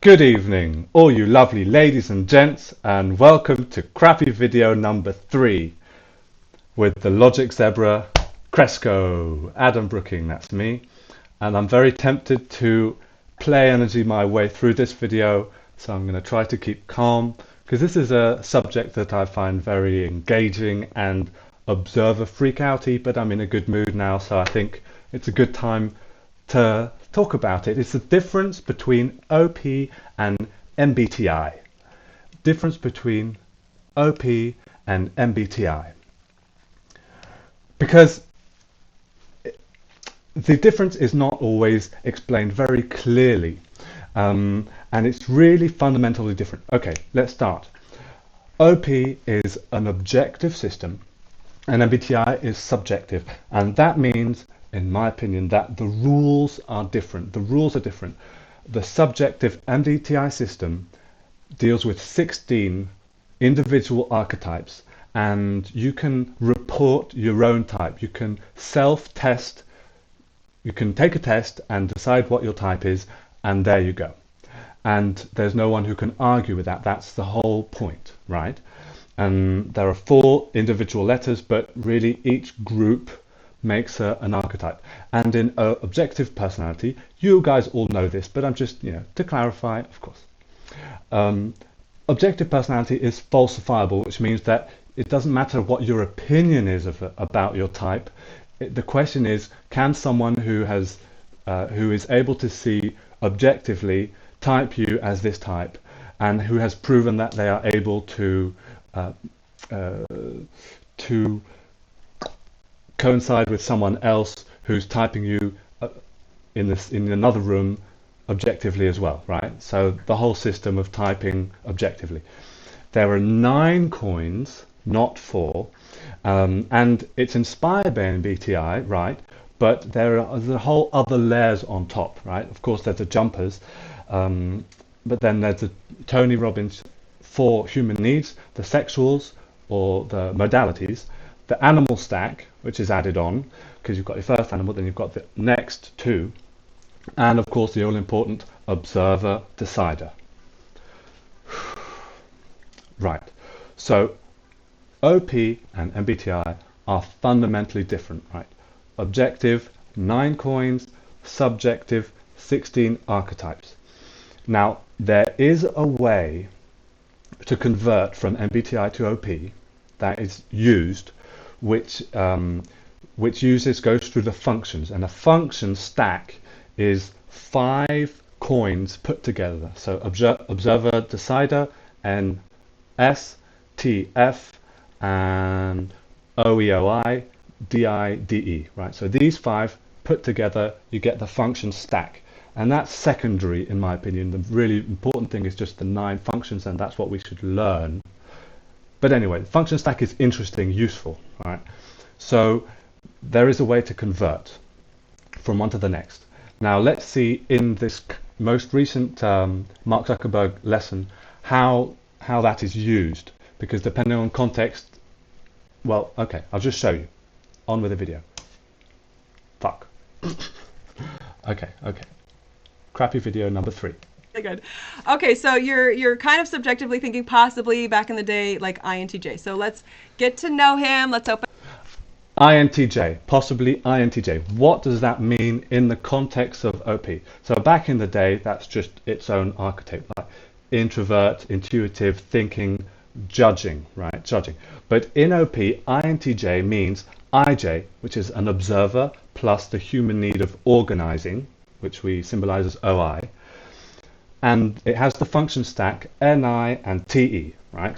Good evening, all you lovely ladies and gents, and welcome to crappy video number 3 with the Logic Zebra Cresco. Adam Brooking, that's me. And I'm very tempted to play energy my way through this video, so I'm going to try to keep calm, because this is a subject that I find very engaging and observer freak-outy, but I'm in a good mood now, so I think it's a good time to talk about it. It's the difference between OP and MBTI. Difference between OP and MBTI. Because the difference is not always explained very clearly, and it's really fundamentally different. Okay, let's start. OP is an objective system and MBTI is subjective, and that means, in my opinion, that the rules are different. The rules are different. The subjective MBTI system deals with 16 individual archetypes, and you can report your own type. You can self-test. You can take a test and decide what your type is, and there you go. And there's no one who can argue with that. That's the whole point, right? And there are 4 individual letters, but really each group makes an archetype. And in objective personality, you guys all know this, but I'm just, to clarify, of course. Objective personality is falsifiable, which means that it doesn't matter what your opinion is about your type. The question is, can someone who is able to see objectively type you as this type, and who has proven that they are able to coincide with someone else who's typing you in another room objectively as well, right? So the whole system of typing objectively. There are 9 coins, not 4, and it's inspired by MBTI, right? But there are the whole other layers on top, right? Of course, there's the jumpers, but then there's the Tony Robbins 4 human needs, the sexuals or the modalities, the animal stack, which is added on because you've got your first animal, then you've got the next 2, and of course the all-important observer decider. Right, so OP and MBTI are fundamentally different, right? Objective, 9 coins, subjective, 16 archetypes. Now, there is a way to convert from MBTI to OP that is used, which goes through the functions, and a function stack is 5 coins put together. So observer decider and S, T, F, and OEOI, DI, DE, right? So these 5 put together, you get the function stack. And that's secondary, in my opinion. The really important thing is just the 9 functions, and that's what we should learn. But anyway, the function stack is interesting, useful, right? So there is a way to convert from one to the next. Now let's see in this most recent Mark Zuckerberg lesson how that is used, because depending on context, well, okay, I'll just show you. On with the video. Fuck. Okay. Crappy video number 3. Good. Okay, so you're kind of subjectively thinking possibly back in the day like INTJ. So let's get to know him. Let's open. INTJ, possibly INTJ. What does that mean in the context of OP? So back in the day, that's just its own archetype, like introvert, intuitive, thinking, judging, right? Judging. But in OP, INTJ means IJ, which is an observer, plus the human need of organizing, which we symbolize as OI. And it has the function stack NI and TE, right?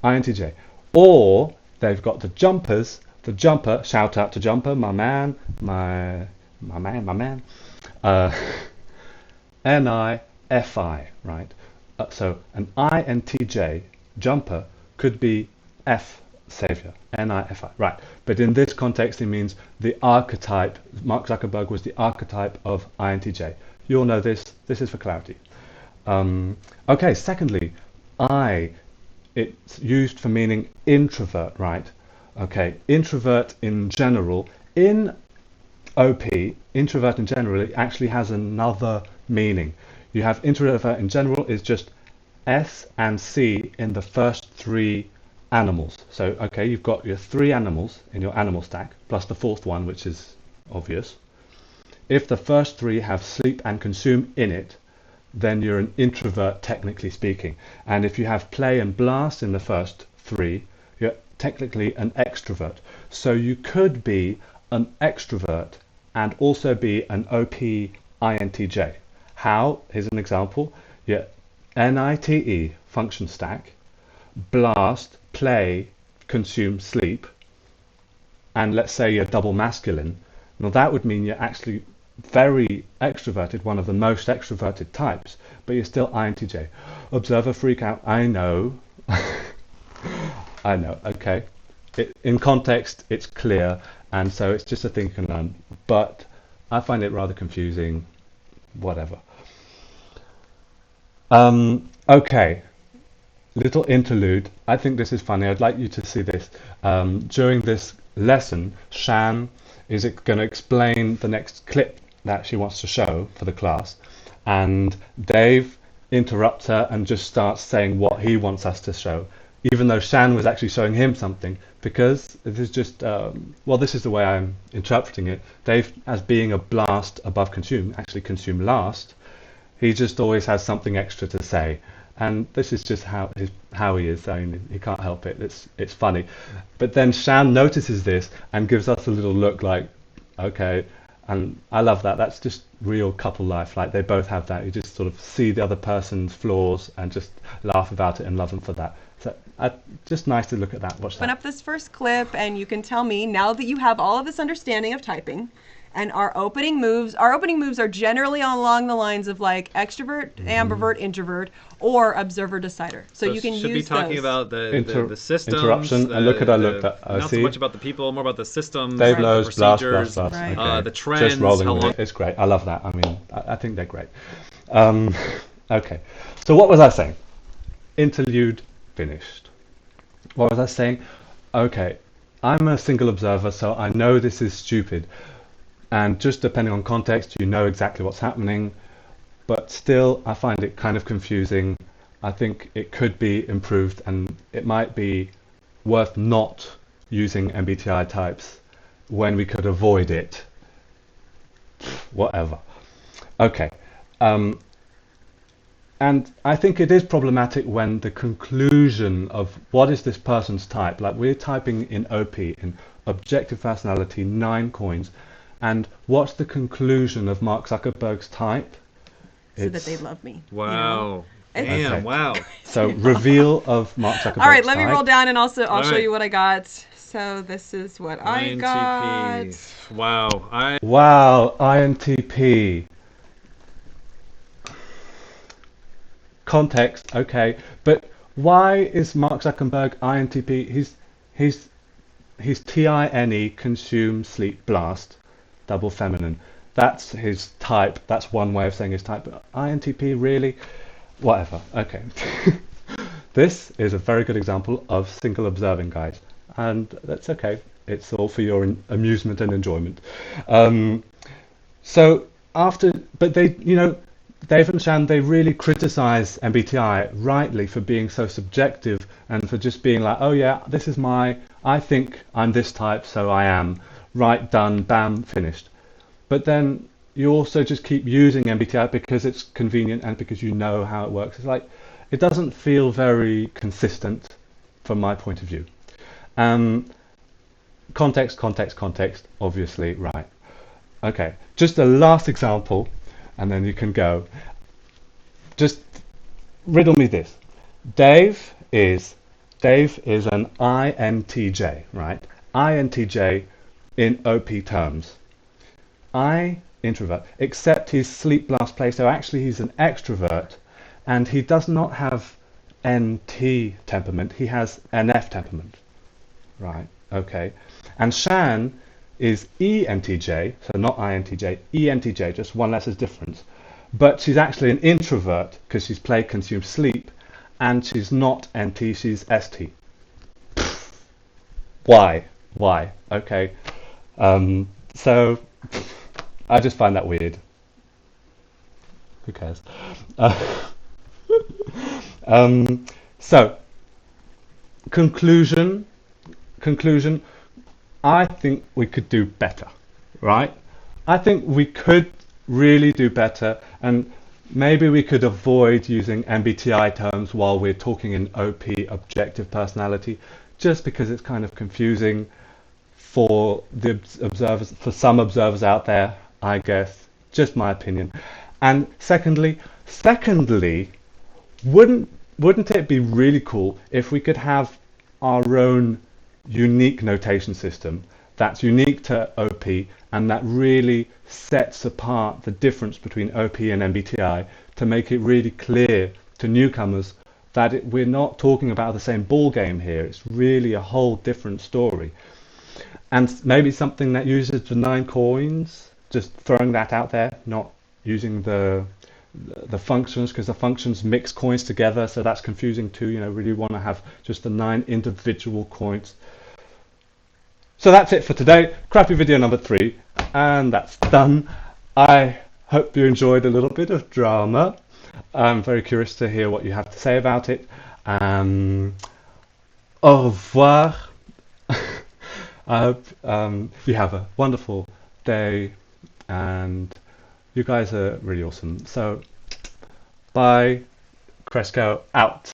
INTJ. Or they've got the jumpers. The jumper, shout out to Jumper, my man. NI-FI, right? So an INTJ jumper could be F savior, NI-FI, right? But in this context, it means the archetype. Mark Zuckerberg was the archetype of INTJ. You all know this. This is for clarity. Okay, secondly, it's used for meaning introvert, right? Okay, introvert in general. In OP, introvert in general, it actually has another meaning. You have introvert in general is just S and C in the first three animals. So, okay, you've got your three animals in your animal stack, plus the fourth one, which is obvious. If the first three have sleep and consume in it, then you're an introvert, technically speaking. And if you have play and blast in the first three, you're technically an extrovert. So you could be an extrovert and also be an OP INTJ. How? Here's an example. Your NITE function stack, blast, play, consume, sleep, and let's say you're double masculine. Now that would mean you're actually very extroverted, one of the most extroverted types, but you're still INTJ. Observer freakout, I know. I know, okay. In context, it's clear, and so it's just a thing you can learn, but I find it rather confusing, whatever. Okay, little interlude. I think this is funny. I'd like you to see this. During this lesson, Shan is going to explain the next clip that she wants to show for the class, and Dave interrupts her and just starts saying what he wants us to show, even though Shan was actually showing him something, because this is just, well, this is the way I'm interpreting it. Dave, as being a blast above consume, actually consume last, he just always has something extra to say. And this is just how he is. I mean, he can't help it. It's funny. But then Shan notices this and gives us a little look like, okay. And I love that. That's just real couple life. Like they both have that. You just sort of see the other person's flaws and just laugh about it and love them for that. So just nice to look at that. Watch that. Open up this first clip and you can tell me, now that you have all of this understanding of typing, and our opening moves are generally along the lines of like extrovert, ambivert, introvert, or observer decider. So you can should use be talking those. about the systems. Interruption. And look at I looked at. Not so much about the people, more about the systems, Dave the blows, blast, procedures, blast, blast. Right. Okay. the trends. Just rolling how with long. it. It's great. I love that. I mean, I think they're great. Okay. So what was I saying? Interlude finished. What was I saying? Okay. I'm a single observer, so I know this is stupid. And just depending on context, you know exactly what's happening. But still, I find it kind of confusing. I think it could be improved, and it might be worth not using MBTI types when we could avoid it. Whatever. Okay. And I think it is problematic when the conclusion of what is this person's type, like we're typing in OP, in objective personality, 9 coins, and what's the conclusion of Mark Zuckerberg's type? So that they love me. Wow. You know? Damn, Okay. wow. So reveal of Mark Zuckerberg's All right, let me type. roll down and also I'll All show right. you what I got. So this is what I got. INTP. Wow. Wow, INTP. Context, okay, but why is Mark Zuckerberg INTP? He's TINE, consume, sleep, blast, double feminine. That's his type. That's one way of saying his type. But INTP, really? Whatever. Okay. This is a very good example of single observing, guys, and that's okay. It's all for your amusement and enjoyment. So after, but they, you know, Dave and Shan, they really criticize MBTI rightly for being so subjective and for just being like, oh yeah, this is I think I'm this type, so I am. Right, done, bam, finished. But then you also just keep using MBTI because it's convenient and because you know how it works. It's like, it doesn't feel very consistent from my point of view. Context, obviously, right. Okay, just a last example, and then you can go. Just riddle me this. Dave is an INTJ, right? INTJ in OP terms. Introvert, except he's sleep blast play, so actually he's an extrovert, and he does not have NT temperament, he has NF temperament. Right, okay. And Shan is ENTJ, so not INTJ, ENTJ, just one letter difference. But she's actually an introvert because she's play, consume, sleep, and she's not NT, she's ST. Why? Okay. So I just find that weird. Who cares? Uh, so, conclusion. I think we could do better, right? I think we could really do better, and maybe we could avoid using MBTI terms while we're talking in OP, objective personality, just because it's kind of confusing for the observers, for some observers out there, I guess. Just my opinion. And secondly, wouldn't it be really cool if we could have our own unique notation system that's unique to OP and that really sets apart the difference between OP and MBTI to make it really clear to newcomers that we're not talking about the same ball game here. It's really a whole different story. And maybe something that uses the 9 coins, just throwing that out there, not using the functions, because the functions mix coins together, so that's confusing too. You know, really want to have just the 9 individual coins. So that's it for today. Crappy video number 3, and that's done. I hope you enjoyed a little bit of drama. I'm very curious to hear what you have to say about it. Au revoir. I hope you have a wonderful day, and you guys are really awesome. So, bye. Cresco out.